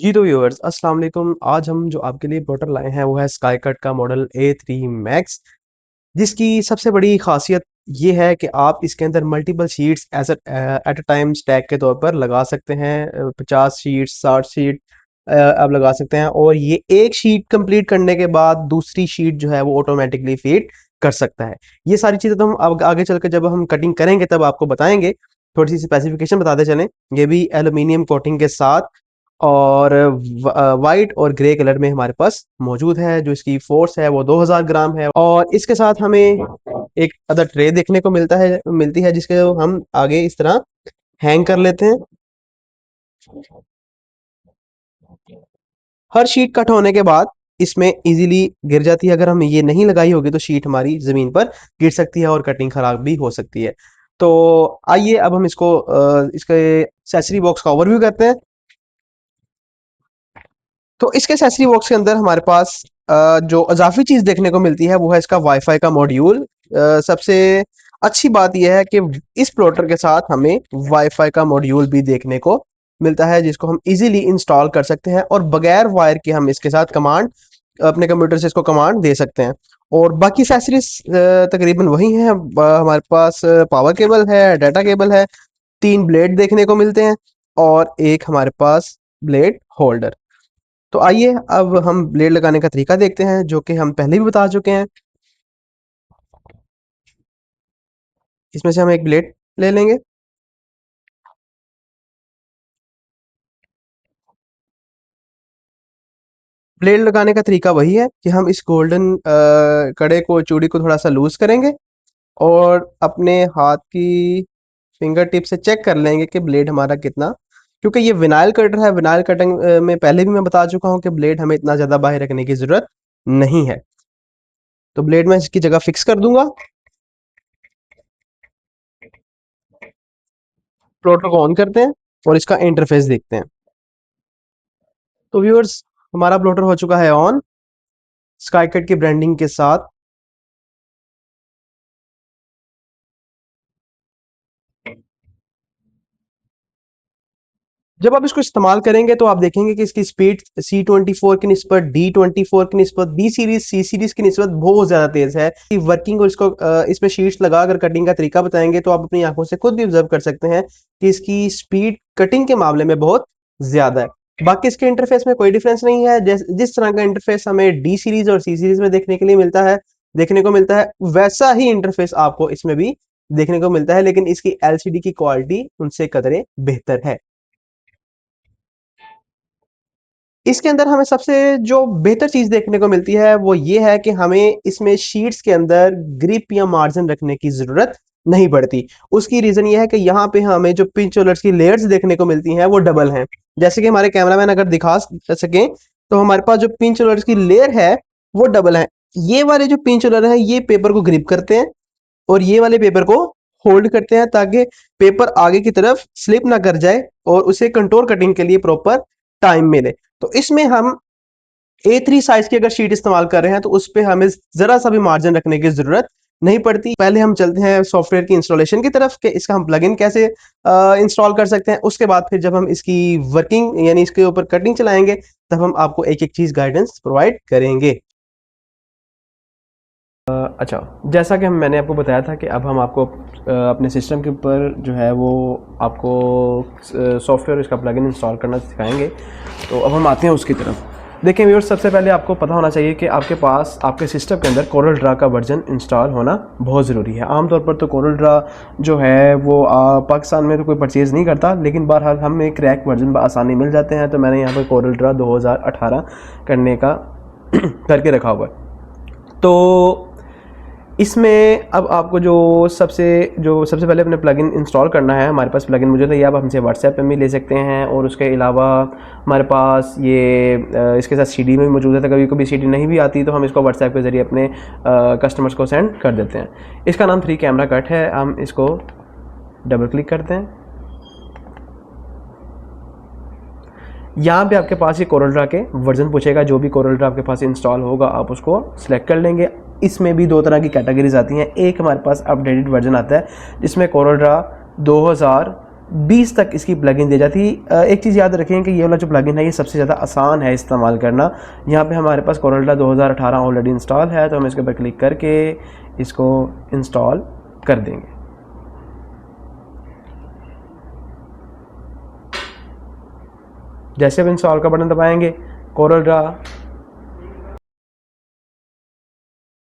जी तो व्यूअर्स अस्सलाम वालेकुम। आज हम जो आपके लिए प्रोडक्ट लाए हैं वो है स्काईकट का मॉडल A3 मैक्स, जिसकी सबसे बड़ी खासियत ये है कि आप इसके अंदर multiple sheets at a time stack के तौर पर लगा सकते हैं। 50 शीट 60 शीट आप लगा सकते हैं और ये एक शीट कंप्लीट करने के बाद दूसरी शीट जो है वो ऑटोमेटिकली फीड कर सकता है। ये सारी चीज़ें तो हम अब आगे चल के जब हम कटिंग करेंगे तब आपको बताएंगे। थोड़ी सी स्पेसिफिकेशन बताते चलें। ये भी एल्यूमिनियम कोटिंग के साथ और वाइट और ग्रे कलर में हमारे पास मौजूद है। जो इसकी फोर्स है वो 2000 ग्राम है और इसके साथ हमें एक अदर ट्रे देखने को मिलती है जिसके हम आगे इस तरह हैंग कर लेते हैं। हर शीट कट होने के बाद इसमें इजीली गिर जाती है। अगर हम ये नहीं लगाई होगी तो शीट हमारी जमीन पर गिर सकती है और कटिंग खराब भी हो सकती है। तो आइए अब हम इसको इसके एक्सेसरी बॉक्स का ओवरव्यू करते हैं। तो इसके एक्सेसरी बॉक्स के अंदर हमारे पास जो अजाफी चीज देखने को मिलती है वो है इसका वाईफाई का मॉड्यूल। सबसे अच्छी बात यह है कि इस प्लॉटर के साथ हमें वाईफाई का मॉड्यूल भी देखने को मिलता है, जिसको हम इजीली इंस्टॉल कर सकते हैं और बगैर वायर के हम इसके साथ कमांड अपने कंप्यूटर से इसको कमांड दे सकते हैं। और बाकी एक्सेसरीज तकरीबन वही हैं। हमारे पास पावर केबल है, डाटा केबल है, 3 ब्लेड देखने को मिलते हैं और एक हमारे पास ब्लेड होल्डर। तो आइए अब हम ब्लेड लगाने का तरीका देखते हैं, जो कि हम पहले भी बता चुके हैं। इसमें से हम एक ब्लेड ले लेंगे। ब्लेड लगाने का तरीका वही है कि हम इस गोल्डन कड़े को चूड़ी को थोड़ा सा लूज करेंगे और अपने हाथ की फिंगर टिप से चेक कर लेंगे कि ब्लेड हमारा कितना, क्योंकि ये विनाइल कटर है। विनाइल कटिंग में पहले भी मैं बता चुका हूँ कि ब्लेड हमें इतना ज़्यादा बाहर रखने की ज़रूरत नहीं है। तो ब्लेड मैं इसकी जगह फिक्स कर दूंगा। प्लॉटर को ऑन करते हैं और इसका इंटरफेस देखते हैं। तो व्यूअर्स, हमारा प्लॉटर हो चुका है ऑन स्काईकट की ब्रांडिंग के साथ। जब आप इसको इस्तेमाल करेंगे तो आप देखेंगे कि इसकी स्पीड C24 की निस्बत D24 की निस्बत B सीरीज C सीरीज की निस्बत बहुत ज्यादा तेज है। वर्किंग और इसको इसमें शीट्स लगाकर कटिंग का तरीका बताएंगे तो आप अपनी आंखों से खुद भी ऑब्जर्व कर सकते हैं कि इसकी स्पीड कटिंग के मामले में बहुत ज्यादा है। बाकी इसके इंटरफेस में कोई डिफरेंस नहीं है। जिस तरह का इंटरफेस हमें डी सीरीज और सी सीरीज में देखने को मिलता है वैसा ही इंटरफेस आपको इसमें भी देखने को मिलता है, लेकिन इसकी एलसीडी की क्वालिटी उनसे कदरे बेहतर है। इसके अंदर हमें सबसे जो बेहतर चीज़ देखने को मिलती है वो ये है कि हमें इसमें शीट्स के अंदर ग्रिप या मार्जिन रखने की ज़रूरत नहीं पड़ती। उसकी रीज़न ये है कि यहाँ पे हमें जो पिंच रोलर्स की लेयर्स देखने को मिलती हैं वो डबल हैं। जैसे कि हमारे कैमरामैन अगर दिखा सकें तो हमारे पास जो पिंच रोलर्स की लेयर है वो डबल है। ये वाले जो पिंच रोलर हैं ये पेपर को ग्रिप करते हैं और ये वाले पेपर को होल्ड करते हैं ताकि पेपर आगे की तरफ स्लिप ना कर जाए और उसे कंटोर कटिंग के लिए प्रॉपर टाइम मिले। तो इसमें हम A3 साइज की अगर शीट इस्तेमाल कर रहे हैं तो उस पे हमें जरा सा भी मार्जिन रखने की जरूरत नहीं पड़ती। पहले हम चलते हैं सॉफ्टवेयर की इंस्टॉलेशन की तरफ कि इसका हम प्लगइन कैसे इंस्टॉल कर सकते हैं। उसके बाद फिर जब हम इसकी वर्किंग यानी इसके ऊपर कटिंग चलाएंगे तब हम आपको एक एक चीज गाइडेंस प्रोवाइड करेंगे। अच्छा, जैसा कि मैंने आपको बताया था कि अब हम आपको अपने सिस्टम के ऊपर जो है वो आपको सॉफ्टवेयर इसका प्लगइन इंस्टॉल करना सिखाएंगे। तो अब हम आते हैं उसकी तरफ। देखिए व्यूअर्स, सबसे पहले आपको पता होना चाहिए कि आपके पास आपके सिस्टम के अंदर कोरल ड्रा का वर्जन इंस्टॉल होना बहुत ज़रूरी है। आमतौर पर तो कोरल ड्रा जो है वो पाकिस्तान में तो कोई परचेज़ नहीं करता, लेकिन बहरहाल हमें क्रैक वर्जन आसानी मिल जाते हैं। तो मैंने यहाँ पर कोरल ड्रा 2018 करने का करके रखा हुआ है। तो इसमें अब आपको जो सबसे पहले अपने प्लगइन इंस्टॉल करना है। हमारे पास प्लगइन मौजूद है, ये आप हमसे व्हाट्सएप पे भी ले सकते हैं और उसके अलावा हमारे पास ये इसके साथ सीडी में भी मौजूद है। तो कभी कभी सीडी नहीं भी आती तो हम इसको व्हाट्सएप के ज़रिए अपने कस्टमर्स को सेंड कर देते हैं। इसका नाम 3 कैमरा कट है। हम इसको डबल क्लिक करते हैं। यहाँ पे आपके पास ये कोरल ड्रा के वर्जन पूछेगा। जो भी कोरल ड्रा आपके पास इंस्टॉल होगा आप उसको सिलेक्ट कर लेंगे। इसमें भी 2 तरह की कैटेगरीज आती हैं। एक हमारे पास अपडेटेड वर्जन आता है जिसमें कोरल ड्रा 20 तक इसकी प्लगइन दी जाती है। एक चीज़ याद रखें कि ये वाला जो प्लगइन है ये सबसे ज़्यादा आसान है इस्तेमाल करना। यहाँ पे हमारे पास कोरल्ड्रा 2018 ऑलरेडी इंस्टॉल है, तो हम इसके ऊपर क्लिक करके इसको इंस्टॉल कर देंगे। जैसे अब इंस्टॉल का बटन दबाएंगे, कोरल्ड्रा,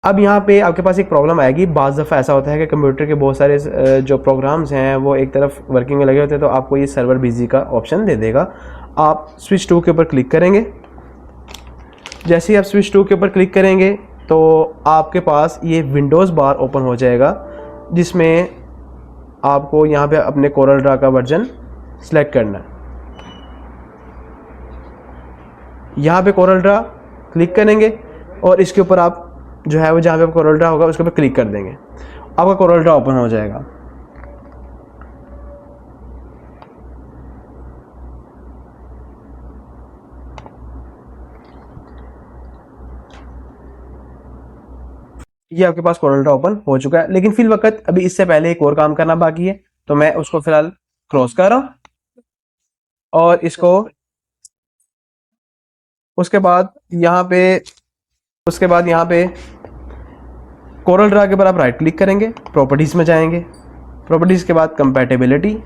अब यहाँ पे आपके पास एक प्रॉब्लम आएगी। बाज़ दफ़ा ऐसा होता है कि कंप्यूटर के बहुत सारे जो प्रोग्राम्स हैं वो एक तरफ वर्किंग में लगे होते हैं, तो आपको ये सर्वर बिजी का ऑप्शन दे देगा। आप स्विच टू के ऊपर क्लिक करेंगे। जैसे ही आप स्विच टू के ऊपर क्लिक करेंगे तो आपके पास ये विंडोज़ बार ओपन हो जाएगा, जिसमें आपको यहाँ पे अपने कोरल्ड्रा का वर्जन सेलेक्ट करना है। यहाँ पे कोरल्ड्रा क्लिक करेंगे और इसके ऊपर आप जो है वो जहाँ पे कोरल्ड्रा होगा उसके ऊपर क्लिक कर देंगे, आपका कोरल्ड्रा ओपन हो जाएगा। ये आपके पास कोरल्ड्रा ओपन हो चुका है, लेकिन फिल वक्त अभी इससे पहले एक और काम करना बाकी है, तो मैं उसको फिलहाल क्रॉस कर रहा हूँ और इसको उसके बाद यहाँ पे कोरल्ड्रा के ऊपर आप राइट क्लिक करेंगे, प्रॉपर्टीज़ में जाएंगे, प्रॉपर्टीज़ के बाद कंपैटिबिलिटी,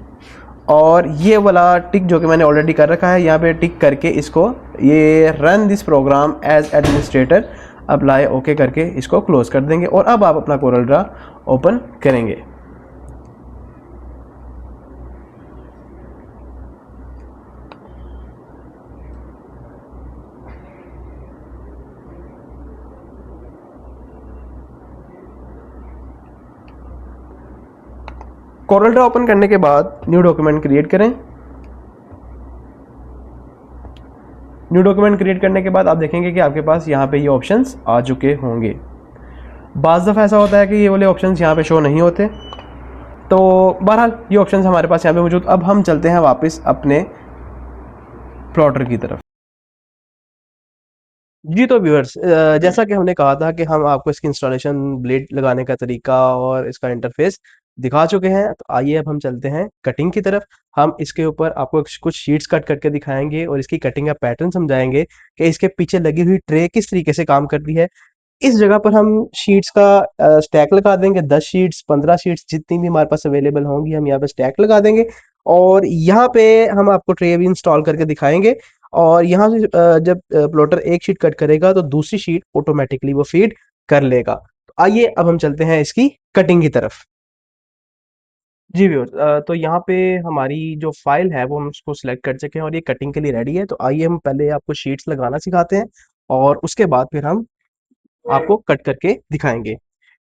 और ये वाला टिक जो कि मैंने ऑलरेडी कर रखा है यहाँ पे टिक करके इसको ये run this program as administrator apply okay करके इसको क्लोज कर देंगे। और अब आप अपना कोरल्ड्रा ओपन करेंगे। कोरल्ड्रा ओपन करने के बाद न्यू डॉक्यूमेंट क्रिएट करें। न्यू डॉक्यूमेंट क्रिएट करने के बाद आप देखेंगे कि आपके पास यहाँ पे ये ऑप्शंस आ चुके होंगे। बाज़ दफ़ा ऐसा होता है कि ये वाले ऑप्शंस यहाँ पे शो नहीं होते, तो बहरहाल ये ऑप्शंस हमारे पास यहाँ पे मौजूद। अब हम चलते हैं वापस अपने प्लॉटर की तरफ। जी तो व्यूअर्स, जैसा कि हमने कहा था कि हम आपको इसकी इंस्टॉलेशन, ब्लेड लगाने का तरीका और इसका इंटरफेस दिखा चुके हैं, तो आइए अब हम चलते हैं कटिंग की तरफ। हम इसके ऊपर आपको कुछ शीट्स कट करके दिखाएंगे और इसकी कटिंग का पैटर्न समझाएंगे कि इसके पीछे लगी हुई ट्रे किस तरीके से काम करती है। इस जगह पर हम शीट्स का स्टैक लगा देंगे। 10 शीट्स, 15 शीट्स, जितनी भी हमारे पास अवेलेबल होंगी हम यहाँ पे स्टैक लगा देंगे और यहाँ पे हम आपको ट्रे भी इंस्टॉल करके दिखाएंगे। और यहाँ से जब प्लॉटर एक शीट कट करेगा तो दूसरी शीट ऑटोमेटिकली वो फीड कर लेगा। तो आइए अब हम चलते हैं इसकी कटिंग की तरफ। जी व्यूअर्स, तो यहाँ पे हमारी जो फाइल है वो हम उसको सिलेक्ट कर चुके हैं और ये कटिंग के लिए रेडी है। तो आइए हम पहले आपको शीट्स लगाना सिखाते हैं और उसके बाद फिर हम आपको कट करके दिखाएंगे।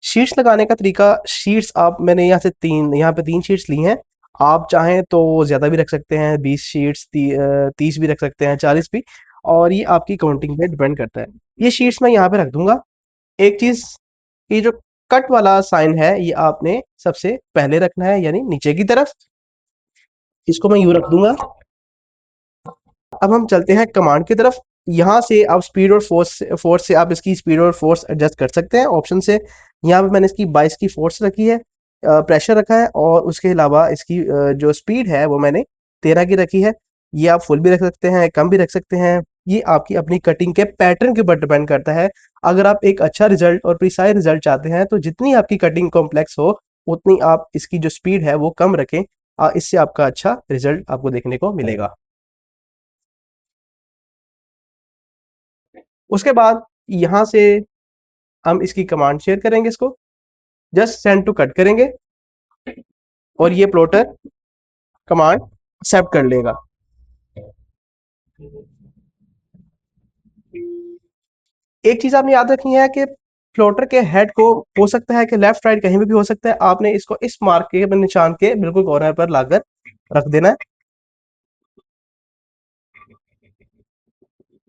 शीट्स लगाने का तरीका, शीट्स आप मैंने यहाँ पे 3 शीट्स ली हैं। आप चाहें तो ज़्यादा भी रख सकते हैं, 20 शीट्स, 30 भी रख सकते हैं, 40 भी, और ये आपकी काउंटिंग पे डिपेंड करता है। ये शीट्स मैं यहाँ पे रख दूंगा। एक चीज़, ये जो कट वाला साइन है ये आपने सबसे पहले रखना है, यानी नीचे की तरफ। इसको मैं यूँ रख दूंगा। अब हम चलते हैं कमांड की तरफ। यहाँ से आप स्पीड और फोर्स से आप इसकी स्पीड और फोर्स एडजस्ट कर सकते हैं ऑप्शन से। यहाँ पे मैंने इसकी 22 की फोर्स रखी है, प्रेशर रखा है, और उसके अलावा इसकी जो स्पीड है वो मैंने 13 की रखी है। ये आप फुल भी रख सकते हैं, कम भी रख सकते हैं। ये आपकी अपनी कटिंग के पैटर्न के ऊपर डिपेंड करता है। अगर आप एक अच्छा रिजल्ट और प्रिसाइज रिजल्ट चाहते हैं तो जितनी आपकी कटिंग कॉम्प्लेक्स हो उतनी आप इसकी जो स्पीड है वो कम रखें। इससे आपका अच्छा रिजल्ट आपको देखने को मिलेगा। उसके बाद यहाँ से हम इसकी कमांड शेयर करेंगे, इसको जस्ट सेंड टू कट करेंगे और ये प्लॉटर कमांड एक्सेप्ट कर लेगा। एक चीज आपने याद रखनी है कि प्लॉटर के हेड को हो सकता है कि लेफ्ट राइट कहीं भी हो सकता है। आपने इसको इस मार्क के निशान के बिल्कुल कॉर्नर पर लाकर रख देना है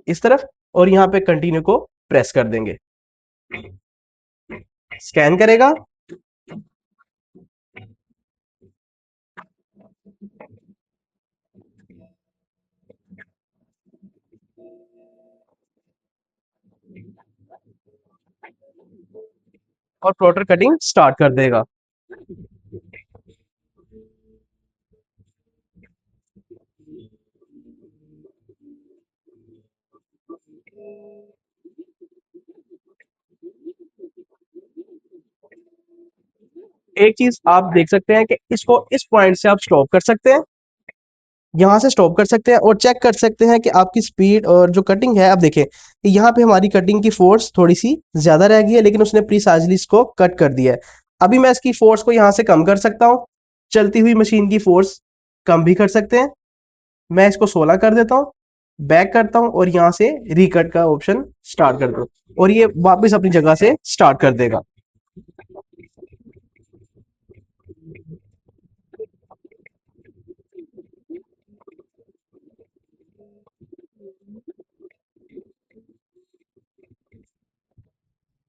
इस तरफ, और यहाँ पे कंटिन्यू को प्रेस कर देंगे। स्कैन करेगा और प्लॉटर कटिंग स्टार्ट कर देगा। एक चीज आप देख सकते हैं कि इसको इस पॉइंट से आप स्टॉप कर सकते हैं, यहाँ से स्टॉप कर सकते हैं और चेक कर सकते हैं कि आपकी स्पीड और जो कटिंग है। आप देखें कि यहाँ पे हमारी कटिंग की फोर्स थोड़ी सी ज्यादा रह गई है, लेकिन उसने प्रीसाइजली इसको कट कर दिया है। अभी मैं इसकी फोर्स को यहाँ से कम कर सकता हूँ, चलती हुई मशीन की फोर्स कम भी कर सकते हैं। मैं इसको 16 कर देता हूँ, बैक करता हूँ और यहाँ से रिकट का ऑप्शन स्टार्ट कर दो और ये वापस अपनी जगह से स्टार्ट कर देगा।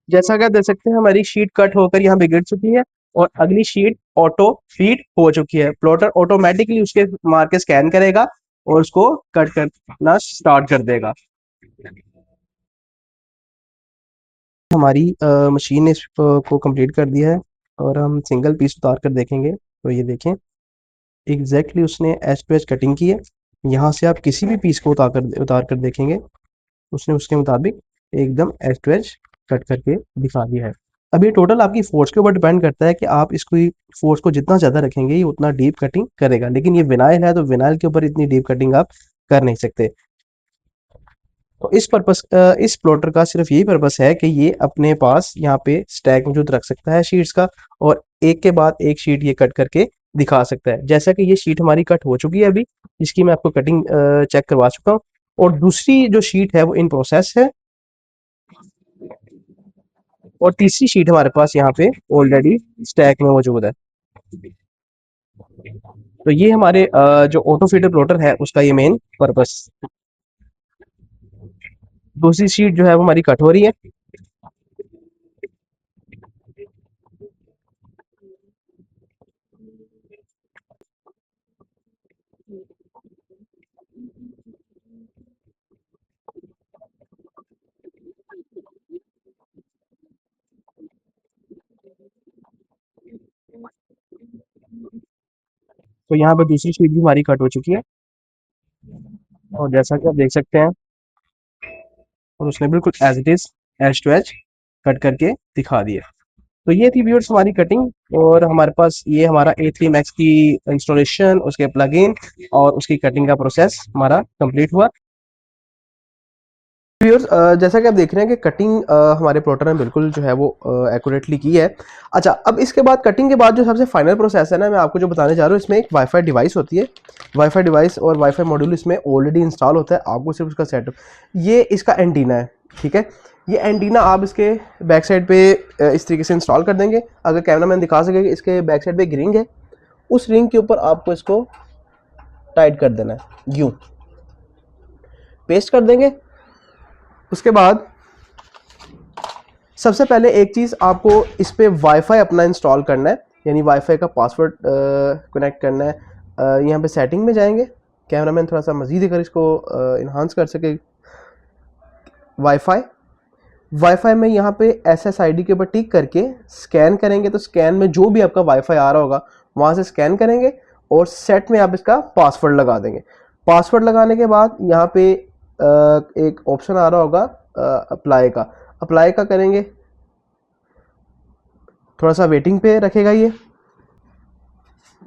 जैसा कि आप देख सकते हैं हमारी शीट कट होकर यहाँ पे गिर चुकी है और अगली शीट ऑटो फीड हो चुकी है। प्लॉटर ऑटोमेटिकली उसके मार्क के स्कैन करेगा और उसको कट करना स्टार्ट कर देगा। हमारी मशीन ने इसको कंप्लीट कर दिया है और हम सिंगल पीस उतार कर देखेंगे तो ये देखें एग्जैक्टली उसने एज टू एज कटिंग की है। यहाँ से आप किसी भी पीस को उतार कर देखेंगे, उसने उसके मुताबिक एकदम एज टू एज कट करके दिखा दिया है। अब ये टोटल आपकी फोर्स के ऊपर डिपेंड करता है कि आप इसको फोर्स को जितना ज़्यादा रखेंगे ये उतना डीप कटिंग करेगा, लेकिन ये विनाइल है तो विनाइल के ऊपर इतनी डीप कटिंग आप कर नहीं सकते। तो इस प्लॉटर का सिर्फ यही पर्पस है कि ये अपने पास यहाँ पे स्टैक मौजूद रख सकता है शीट्स का और एक के बाद एक शीट ये कट करके दिखा सकता है। जैसा कि ये शीट हमारी कट हो चुकी है अभी, इसकी मैं आपको कटिंग चेक करवा चुका हूँ और दूसरी जो शीट है वो इन प्रोसेस है और तीसरी शीट हमारे पास यहाँ पे ऑलरेडी स्टैक में मौजूद है। तो ये हमारे जो ऑटो फीडर प्लॉटर है उसका ये मेन पर्पस। दूसरी शीट जो है वो हमारी कट हो रही है। तो यहाँ पे दूसरी शीट भी हमारी कट हो चुकी है और जैसा कि आप देख सकते हैं और उसने बिल्कुल as it is edge to edge cut करके दिखा दिया। तो ये थी व्यूअर्स हमारी कटिंग और हमारे पास ये हमारा A3 Max की इंस्टॉलेशन, उसके प्लगइन और उसकी कटिंग का प्रोसेस हमारा कंप्लीट हुआ। व्यूअर्स जैसा कि आप देख रहे हैं कि कटिंग हमारे प्लॉटर ने बिल्कुल जो है वो एक्यूरेटली की है। अच्छा, अब इसके बाद कटिंग के बाद जो सबसे फाइनल प्रोसेस है ना, मैं आपको जो बताने जा रहा हूँ, इसमें एक वाईफाई डिवाइस होती है। वाईफाई डिवाइस और वाईफाई मॉड्यूल इसमें ऑलरेडी इंस्टॉल होता है, आपको सिर्फ उसका सेटअप, ये इसका एंटीना है, ठीक है। ये एंटीना आप इसके बैक साइड पे इस तरीके से इंस्टॉल कर देंगे। अगर कैमरा मैन दिखा सके कि इसके बैक साइड पे एक रिंग है, उस रिंग के ऊपर आपको इसको टाइट कर देना है, यूं पेस्ट कर देंगे। उसके बाद सबसे पहले एक चीज़ आपको इस पे वाईफाई अपना इंस्टॉल करना है, यानी वाईफाई का पासवर्ड कनेक्ट करना है। यहाँ पे सेटिंग में जाएंगे, कैमरामैन थोड़ा सा मज़ीद अगर इसको इन्हांस कर सके। वाईफाई में यहाँ पे SSID के ऊपर टिक करके स्कैन करेंगे, तो स्कैन में जो भी आपका वाईफाई आ रहा होगा वहाँ से स्कैन करेंगे और सेट में आप इसका पासवर्ड लगा देंगे। पासवर्ड लगाने के बाद यहाँ पे एक ऑप्शन आ रहा होगा अप्लाई का करेंगे, थोड़ा सा वेटिंग पे रखेगा ये।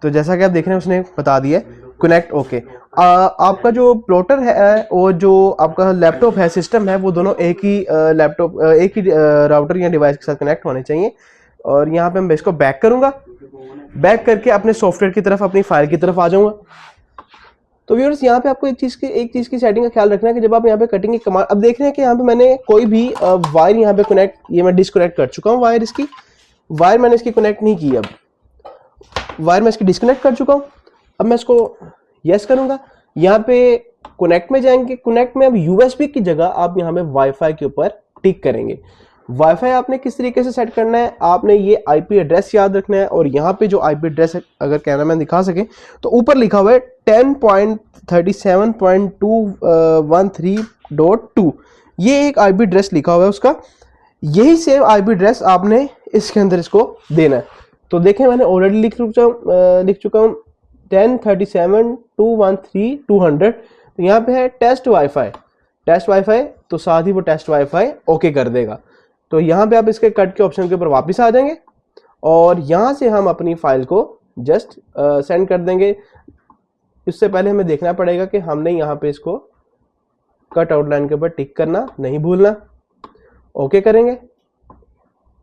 तो जैसा कि आप देख रहे हैं उसने बता दिया कनेक्ट ओके। आपका जो प्लॉटर है और जो आपका लैपटॉप है, सिस्टम है, वो दोनों एक ही लैपटॉप एक ही राउटर या डिवाइस के साथ कनेक्ट होने चाहिए। और यहाँ पे मैं इसको बैक करूँगा, बैक करके अपने सॉफ्टवेयर की तरफ, अपनी फाइल की तरफ आ जाऊँगा। तो व्यूअर्स यहाँ पे आपको एक चीज़ की सेटिंग का ख्याल रखना है कि जब आप यहाँ पे कटिंग की कमांड, अब देख रहे हैं कि यहाँ पे मैंने कोई भी वायर यहाँ पे कनेक्ट, ये मैं डिस्कनेक्ट कर चुका हूँ वायर, इसकी वायर मैंने इसकी कनेक्ट नहीं की। अब वायर मैं इसकी डिस्कनेक्ट कर चुका हूँ। अब मैं इसको यस करूँगा, यहाँ पे कनेक्ट में जाएंगे। कनेक्ट में अब USB की जगह आप यहाँ पे वाईफाई के ऊपर टिक करेंगे। वाईफाई आपने किस तरीके से सेट करना है, आपने ये IP एड्रेस याद रखना है और यहाँ पे जो IP एड्रेस है, अगर कैमरामैन दिखा सके तो ऊपर लिखा हुआ है 10.37.213.2, ये एक IP एड्रेस लिखा हुआ है उसका। यही सेम IP एड्रेस आपने इसके अंदर इसको देना है। तो देखें मैंने ऑलरेडी लिख चुका हूँ 10.37.213.200। तो यहाँ पे है टेस्ट वाईफाई, तो साथ ही वो टेस्ट वाईफाई ओके कर देगा। तो यहाँ पे आप इसके कट के ऑप्शन के ऊपर वापस आ जाएंगे और यहाँ से हम अपनी फाइल को जस्ट सेंड कर देंगे। इससे पहले हमें देखना पड़ेगा कि हमने यहाँ पे इसको कट आउटलाइन के ऊपर टिक करना नहीं भूलना। ओके करेंगे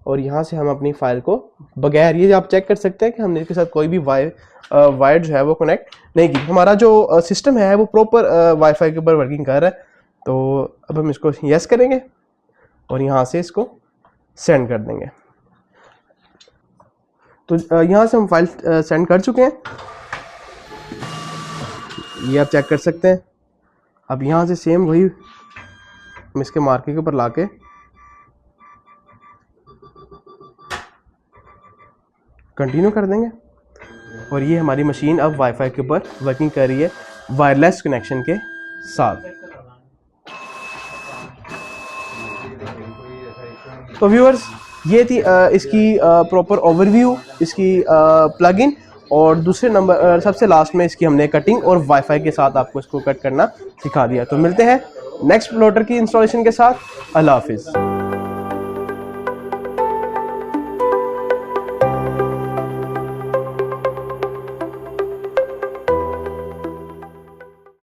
और यहाँ से हम अपनी फाइल को बगैर, ये आप चेक कर सकते हैं कि हमने इसके साथ कोई भी वायर जो है वो कनेक्ट नहीं की। हमारा जो सिस्टम है वो प्रॉपर वाईफाई के ऊपर वर्किंग कर रहा है। तो अब हम इसको यस करेंगे और यहाँ से इसको सेंड कर देंगे। तो यहाँ से हम फाइल सेंड कर चुके हैं, ये आप चेक कर सकते हैं। अब यहाँ से सेम वही हम इसके मार्के के ऊपर लाके कंटिन्यू कर देंगे और ये हमारी मशीन अब वाईफाई के ऊपर वर्किंग कर रही है वायरलेस कनेक्शन के साथ। तो व्यूअर्स, ये थी इसकी प्रॉपर ओवरव्यू, इसकी प्लगइन, और दूसरे नंबर सबसे लास्ट में इसकी हमने कटिंग और वाईफाई के साथ आपको इसको कट करना सिखा दिया। तो मिलते हैं नेक्स्ट प्लॉटर की इंस्टॉलेशन के साथ। अल्लाह हाफिज़।